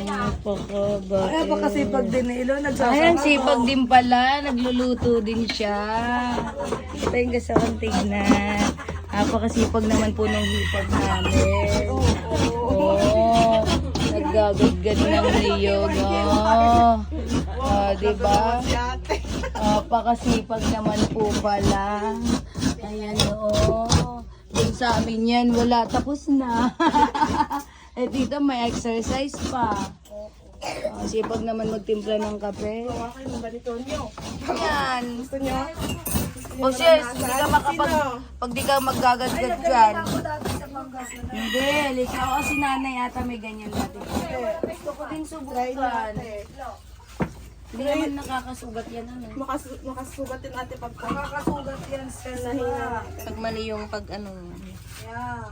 Napakabait. Ay, baka sipag din ni Ilo. Ay, ang sipag din pala. Nagluluto din siya. Ito yung gusto kong tignan. Napakasipag naman po ng hipag namin. Oo. Naggagadgad ng niyog. Diba? Napakasipag naman po pala. Ayan, oo. Doon sa amin yan, wala. Tapos na. Eh, dito may exercise pa. Sipag naman magtimpla ng kape. Okay, mga ganito nyo. Yan. Gusto nyo? O sis, hindi ka pag di ka maggagadgad dyan. Hindi, ikaw o si nanay ata may ganyan natin. Gusto ko din subukan. Hindi naman nakakasugat yan. Ano? Makasugat din natin pag makakasugat yan sa nahina. Pag mali yung pag ano. Yeah.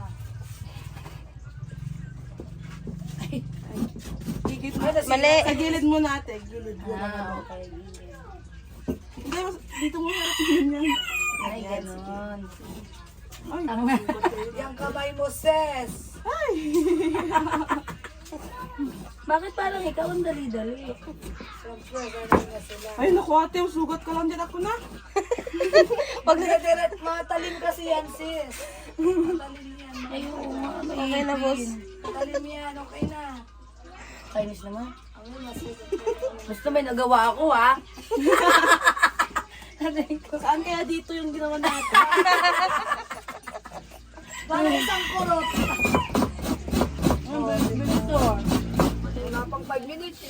Gigit mo. Mali. Sa gilid mo natin. Gilid mo. Okay. Hindi, dito mo harap yun yan. Ay, ganon. Ay, Yung kamay mo, sis. Bakit parang ikaw ang dali-dali? ay naku ate, sugat ka lang din ako na. Pag nagadiret, matalim kasi yan, sis. Matalim yan. Ay, oo nga. Okay na, boss. Matalim yan, okay na. Kainis naman. Basta may nagawa ako, ha? Saan kaya dito yung ginawa natin? Parang isang kurot. Wala pang 5 minutes.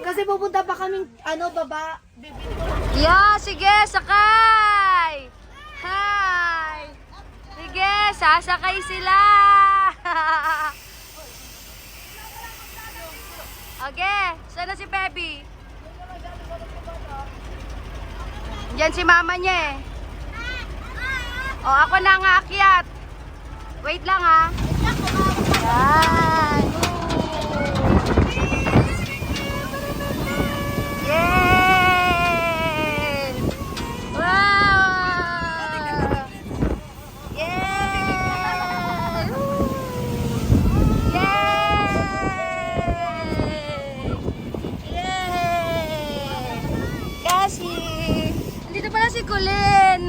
Kasi pupunta pa kaming, baba. Yeah, sige, sakay! Hi! Sige, sasakay sila! Okay, saan na si Pepe? Diyan si mama niya eh. O, ako na ang aakyat. Wait lang ha. Yan. Yay! Wow! Yay! Yay! Kasi, andito pala si Colin.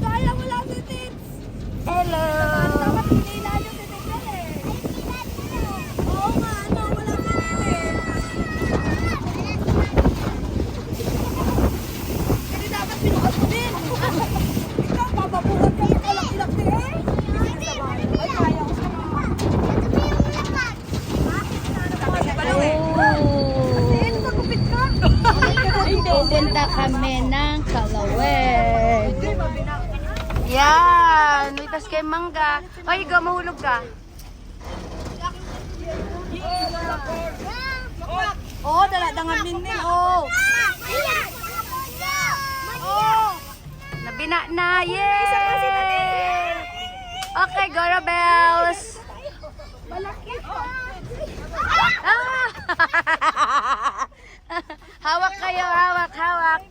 Sayang wala si Tits. Hello. Dapat pinila yung titig yan eh. Oo nga, wala si Tits. Hindi dapat pinukas mo din. Ikaw, papabuhat ka yung kalak-ilak din eh. Ay, kaya ko siya. Magupit ka. Pupunta kami ng Kalaweg. Yan, litas kay Mangga. Ay, ikaw mahulog ka. Oo, dala-dangan din din. Oo. Nabina na, yay! Okay, Gora Bells. Ah! Hawak kayo, hawak, hawak.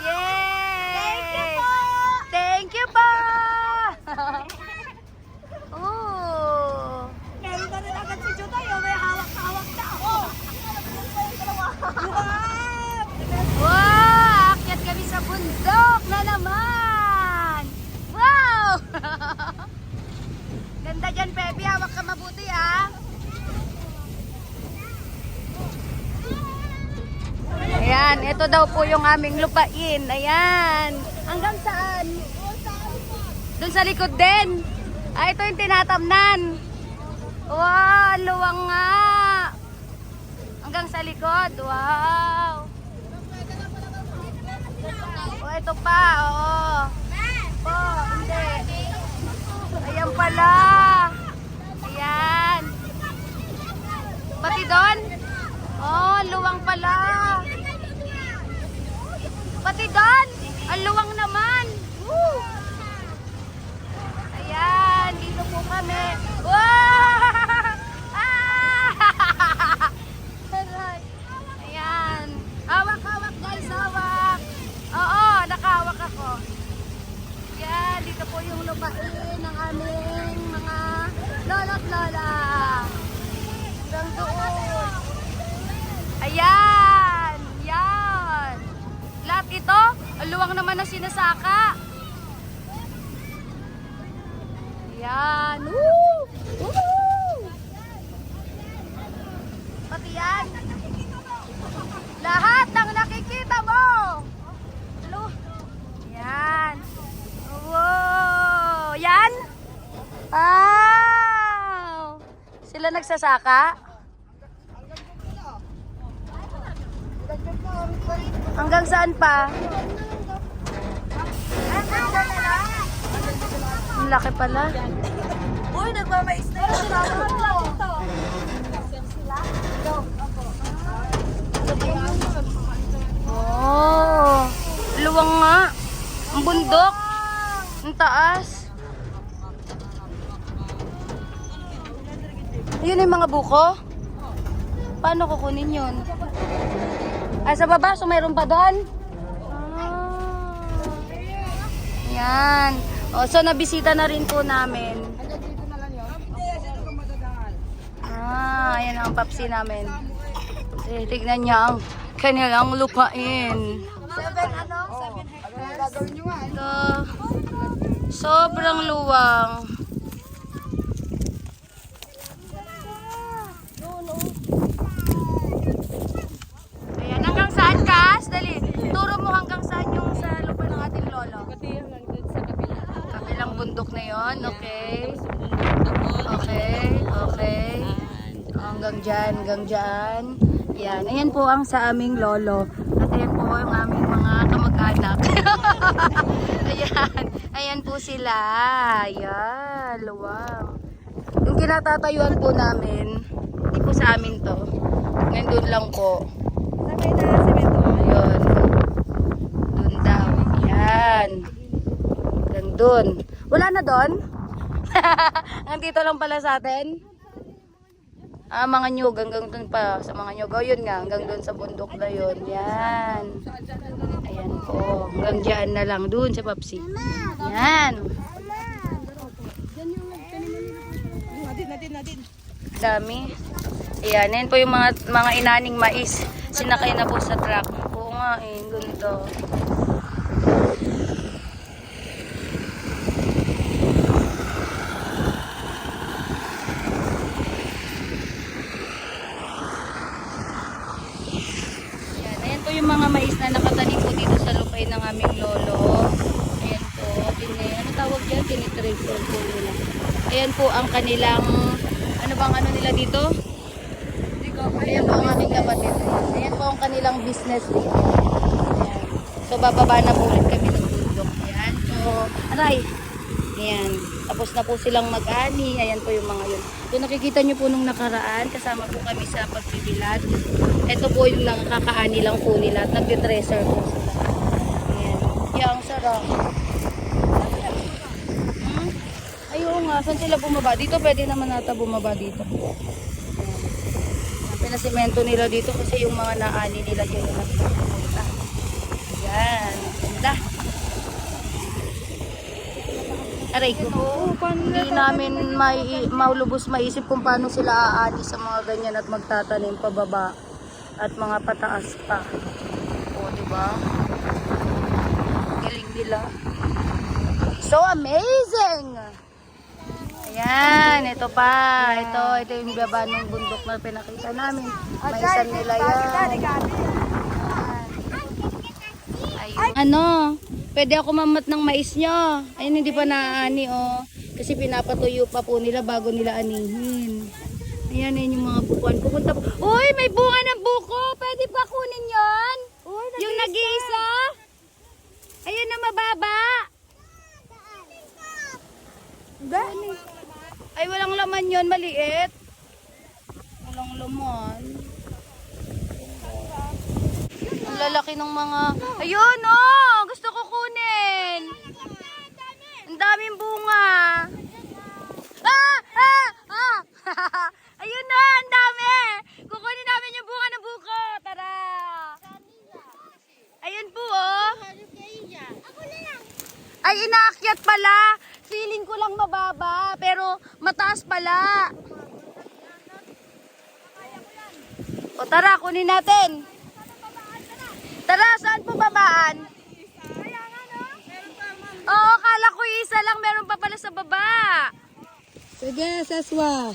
Yay! Thank you po! Oh! Meron na rin agad si Jutay. May hawak-hawak na. Wow! Akyat kami sa bundok na naman! Wow! Ganda dyan, Pepe. Hawak ka mabuti, ha? Ayan, ito daw po yung aming lupain. Ayan. Hanggang saan? Doon sa likod din. Ah, ito yung tinatamnan. Wow, luwang nga. Hanggang sa likod. Wow. Oh, ito pa. Oo. Po, hindi. Ayan pala. Ayan. Pati doon? Oh, luwang pala. Pati doon? Ang luwang naman. Woo! Ayan, dito po kami. Wow! Ah! Ayan. Hawak-hawak guys, hawak. Oo, nakahawak ako. Yan, dito po yung lupain ng aming mga lolo't lola. na sinasaka. Yan. Woo! Woo! Pati yan. Lahat ng nakikita mo. Hello. Yan. Wow. Yan. Wow. Sila nagsasaka. Hanggang saan pa? Ang laki pala. Uy, nagmamais na yung kasama ko. Oh, luwang nga. Ang bundok. Ang taas. Ayun yung mga buko. Paano kukunin yun? Ah, sa baba? So mayroon pa doon? Ah. Yan. Oh, so nabisita na rin po namin. Ah, ayan ang papsi namin. Tignan niya ang kanilang lupain. 7 ano? 7 hectares. Ito, sobrang luwang. Ayan, hanggang saan, Kas? Dali, turo mo hanggang saan yung sa lupa ng ating lolo. Kabilang bundok na yon, okay. Okay, okay. Hanggang dyan. Yan, ayan po ang sa aming lolo. At ayan po yung aming mga kamag-anak. Ayan po sila. Ayan, luwang. Yung kinatatayuan po namin, hindi po sa amin to. Ngayon lang po. Sabay na semento. Ayun. Doon daw. Yan. Hanggang doon. Wala na doon? Nandito lang pala sa atin. Ah, mga nyug. Hanggang doon pa sa mga nyug. O, yun nga. Hanggang doon sa bundok na yun. Yan. Ayan po. Hanggang dyan na lang. Doon sa Papsi. Yan. Natin. Dami. Ayan. Yan po yung mga inaning mais. Sinakay na po sa truck. Oo nga eh. Ganito. Ayan po yung mga mais na nakatanim po dito sa lupay ng aming lolo. Ayan po. Ano tawag dyan? Tinitrace po nila. Ayan po ang kanilang, ano bang ano nila dito? Ayan po ang aking kapatid. Ayan po ang kanilang business dito. Ayan. So bababa na po ulit kami ng bundok. Ayan. So, aray. Ayan. Tapos na po silang mag-ani. Ayan po yung mga yun. So nakikita nyo po nung nakaraan, kasama po kami sa pagbibilad. Ito po yung nakakaani lang po nila at nagtitreasure po sila. Ayan. Yan, ang sarap. Ayun nga, saan sila bumaba? Dito pwede naman nata bumaba dito. Ayan. Pinasimento nila dito kasi yung mga naani nila dyan yung nagpunta. Ayan. Ganda. Aray ko. Hindi namin maulubos maisip kung paano sila aani sa mga ganyan at magtatanim pababa at mga pataas pa. O, diba? Galing nila. So amazing! Ayan, ito pa. Ito yung baba ng bundok na pinakita namin. May isan nila yan. Ayun. Ano? Pwede ako mamat ng mais nyo. Ayun, hindi pa naaani, oh. Kasi pinapatuyo pa po nila bago nila anihin. Ayan, yun yung mga bukuan. Pupunta po. Uy, may bunga ng buko. Pwede pa kunin yon? Yung nag-iisa? Ayun na mababa. Gani. Ay, walang laman yon, maliit. Walang laman. Ang lalaki ng mga... Ayun, oh! Gusto ko kunin. Ang daming bunga. Ah! Ah! Ah! Ayun na, ang dami. Kukunin namin yung bunga ng buko. Tara. Ayun po, oh. Ay, inaakyat pala. Feeling ko lang mababa, pero mataas pala. O tara, kunin natin. Tara, saan po babaan? isa lang. Meron pa pala sa baba. Sige, Seswa.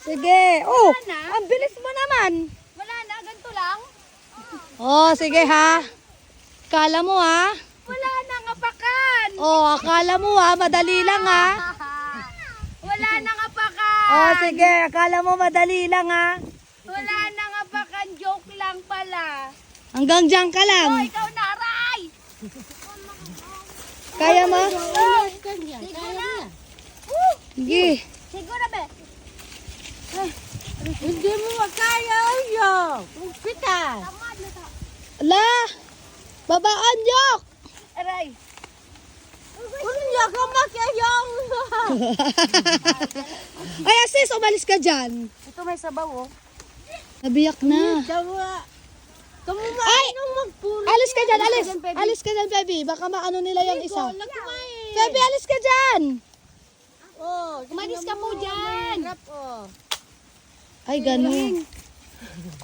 Sige. Oh, Wala na. ang bilis mo naman. Wala na, ganito lang. Oh, sige ha. Akala mo ha. Wala na nga pakan. Oh, akala mo ha. Madali lang ha. Wala na nga pakan. Oh, sige. Akala mo madali lang ha. Wala na nga pakan. Joke lang pala. Hanggang dyan ka Oh, lang. ikaw na, Aray. Kaya mo? Siguro. Sige. Siguro, be. Hindi mo makaya yun. Pitas. Ala. Babaan yok. Aray. Hindi ka makayang. Ay, Asis, umalis ka dyan. Ito may sabaw, oh. Nabiyak na. Ay! Alis ka dyan, alis. Alis ka dyan, baby. Baka maano nila yung isa. Baby, alis ka dyan. Umalis ka po dyan. Ay, ganun.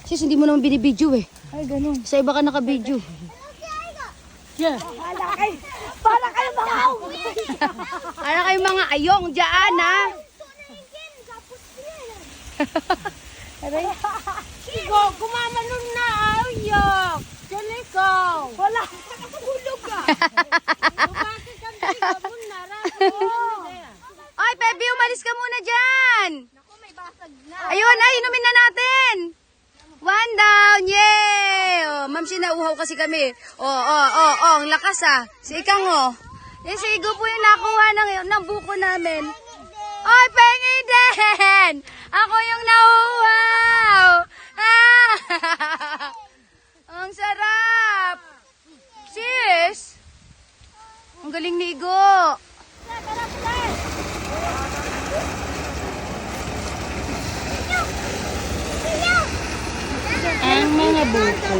Sis, hindi mo naman binibidyo eh. Ay, ganun. Sa iba ka nakabidyo. Para kayo mga ayong dyan, ha? Aray. Sigo, kumamalun na ayok. Diyan ikaw. Wala. Hulog ka. Bakit ang sigo mo na? Ay, Pepe, umalis ka muna dyan. Ayun, ay, inumin na natin. One down, yay! Oh, ma'am, sinauhaw kasi kami. Ang lakas ah. Si Ikang, oh. Yung si Igo po yung nakuha ng buko namin. Ay, pengi din! Ako yung nauhaw! Ah! Ang sarap! Sis! Ang galing ni Igo! Ang mga buko.